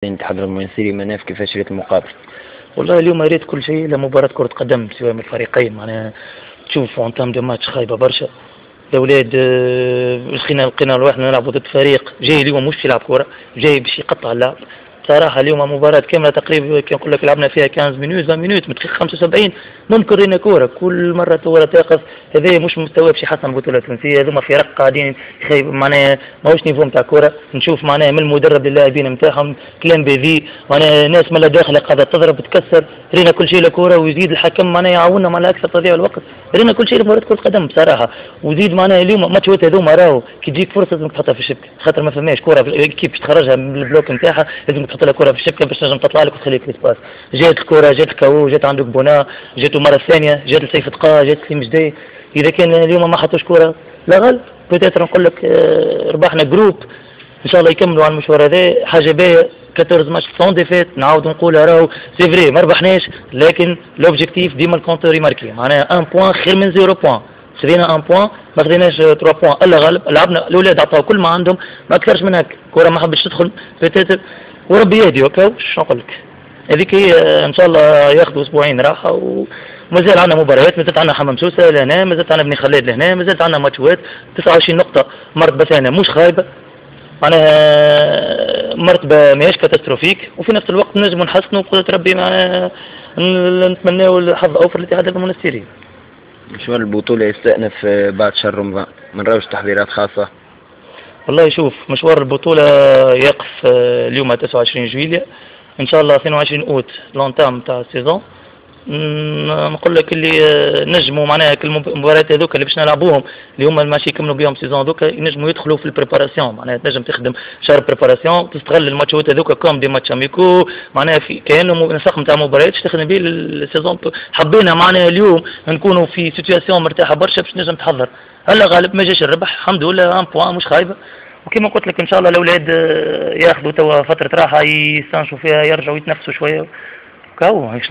تحضر المنسيري مناف كيفاش ريت المقابل؟ والله اليوم ريت كل شيء لمباراة كرة قدم سواء من الفريقين. معناها تشوف اون تام دو ماتش خايبة برشا. الاولاد لقينا الواحد نلعبوا ضد فريق جاي اليوم مش يلعب كرة، جاي باش يقطع اللعب. بصراحة اليوم مباراة كاملة تقريبا كي نقول لك لعبنا فيها 15 مينوت 20 مينوت من دقيقة 75 ممكن رينا كورة كل مرة كورة تقف. هذا مش مستوى باش يحسن البطولة التونسية. هذوما فرق قاعدين معناها ماهوش نيفو نتاع كورة. نشوف معناها من المدرب للاعبين نتاعهم كلام بذي، معناها ناس من داخل قاعدة تضرب تكسر. رينا كل شيء لكورة ويزيد الحكم معناها يعاوننا معناها أكثر تضييع الوقت. رينا كل شيء لمباراة كرة قدم بصراحة. وزيد معناها اليوم ماتشات هذوما راهو كي تجيك فرصة لازمك تحطها في الشبكة، خاطر ما فماش كورة كيف باش تخرجها من البلوك نتاعها، لازم تحط لها كورة في الشبكة باش تنجم تطلع لك وتخليك ليسباس. جات الكورة، جات الكاو، جات عندك بونا، جاتو مرة ثانية، جات لسيف تقا، جات سليم جدي. إذا كان اليوم ما حطوش كورة لا غلب بوتيتر نقول لك ربحنا جروب. إن شاء الله يكملوا على المشوار هذا. حاجة باهية 14 ماتش سون ديفيت. نعاود نقولها راهو سي فري ما ربحناش، لكن لوبجيكتيف ديما الكونتور يماركي. معناها 1 بوان خير من 0 بوان. خذينا 1 بوان ما خذيناش 3 بوان الا غالب. لعبنا الاولاد عطاو كل ما عندهم ما اكثرش من هكا. كورة ما حبش تدخل بوتيتر وربي يهدي هكا. شنو نقول لك هذيك هي. ان شاء الله ياخذوا اسبوعين راحه ومازال عندنا مباريات. مازالت عندنا حمام سوسه لهنا، مازالت عندنا بني خلاد لهنا، مازالت عندنا ماتشات. 29 نقطه مرتبه ثانيه مش خايبه، معناها مرتبه ماهيش كاتاستروفيك. وفي نفس الوقت نجموا نحسنوا وقدرة ربي معناها نتمناو الحظ اوفر للاتحاد المنستيري. مشوار البطولة يستأنف بعد شهر رمضان، ما نراوش تحضيرات خاصة؟ والله شوف مشوار البطولة يقف اليوم 29 جويلية ان شاء الله. 22 اوت لونتام تاع السيزون. نقول لك اللي نجموا معناها كل المباريات هذوك اللي باش نلعبوهم اللي هما ماشي يكملوا بهم سيزون هذوك ينجموا يدخلوا في البريباراسيون. معناها تنجم تخدم شهر بريباراسيون تستغل الماتشات هذوك كوم دي ماتش اميكو، معناها في كانوا نسق نتاع مباريات تخدم به السيزون. حبينا معناها اليوم نكونوا في سيتوياسيون مرتاحه برشا باش نجم تحضر. هلا غالب ما جاش الربح الحمد لله 1 بوان مش خايبه. وكما قلت لك ان شاء الله الاولاد ياخذوا توا فتره راحه يستنشوا فيها يرجعوا يتنفسوا شويه. كاو هيك